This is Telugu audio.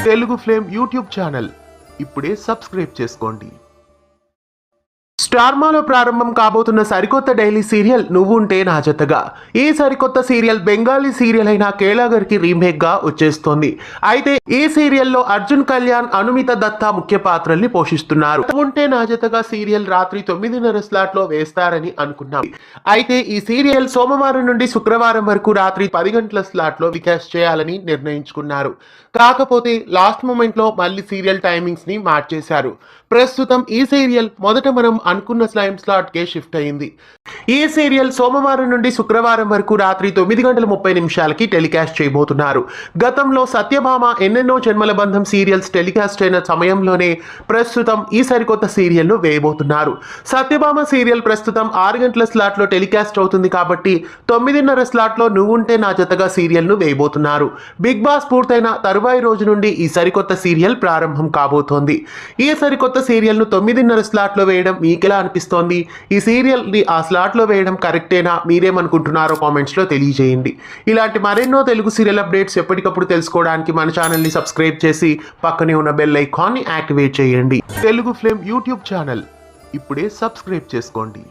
తెలుగు ఫ్లేమ్ యూట్యూబ్ ఛానల్ ఇప్పుడే సబ్స్క్రైబ్ చేసుకోండి. స్టార్మాలో ప్రారంభం కాబోతున్న సరికొత్త డైలీ సీరియల్ నువ్వుంటే నా జతగా. ఈ సరికొత్త సీరియల్ బెంగాలీ సీరియల్ అయిన కేళాగర్కి రీమేక్ గా వచ్చేస్తోంది. అయితే ఈ సీరియల్లో అర్జున్ కళ్యాణ్, అనుమిత దత్తా ముఖ్య పాత్రల్ని పోషిస్తున్నారు. నువ్వుంటే నా జతగా సీరియల్ రాత్రి 9:30 స్లాట్ లో వేస్తారని అనుకున్నాం. అయితే ఈ సీరియల్ సోమవారం నుండి శుక్రవారం వరకు రాత్రి 10 గంటల స్లాట్ లో వికాస్ చేయాలని నిర్ణయించుకున్నారు. కాకపోతే లాస్ట్ మూమెంట్ లో మళ్ళీ సీరియల్ టైమింగ్స్ ని మార్చేశారు. ప్రస్తుతం ఈ సీరియల్ మొదట మనం అనుకున్న టైం స్లాట్ కే షిఫ్ట్ అయింది. ఈ సీరియల్ సోమవారం నుండి శుక్రవారం వరకు రాత్రి 9:30 టెలికాస్ట్ చేయబోతున్నారు. గతంలో సత్యభామ ఎన్నెన్నో జన్మల బంధం సీరియల్స్ టెలికాస్ట్ అయిన సమయంలోనే ప్రస్తుతం ఈ సరికొత్త సీరియల్ ను వేయబోతున్నారు. సత్యభామ సీరియల్ ప్రస్తుతం 6 గంటల స్లాట్ లో టెలికాస్ట్ అవుతుంది కాబట్టి 9:30 స్లాట్ లో నువ్వుంటే నా జతగా సీరియల్ ను వేయబోతున్నారు. బిగ్ బాస్ పూర్తయిన తరువాయి రోజు నుండి ఈ సరికొత్త సీరియల్ ప్రారంభం కాబోతోంది. ఈ సరికొత్త సీరియల్ ను 9:30 స్లాట్ లో వేయడం మీకెలా అనిపిస్తోంది? ఈ సీరియల్ ని ఆ స్లాట్ లో వేయడం కరెక్టేనా? మీరేమనుకుంటున్నారో కామెంట్స్ లో తెలియజేయండి. ఇలాంటి మరెన్నో తెలుగు సీరియల్ అప్డేట్స్ ఎప్పటికప్పుడు తెలుసుకోవడానికి మన ఛానల్ ని సబ్స్క్రైబ్ చేసి పక్కనే ఉన్న బెల్ ఐకాన్ ని యాక్టివేట్ చేయండి. తెలుగు ఫ్లేమ్ యూట్యూబ్ ఛానల్ ఇప్పుడే సబ్స్క్రైబ్ చేసుకోండి.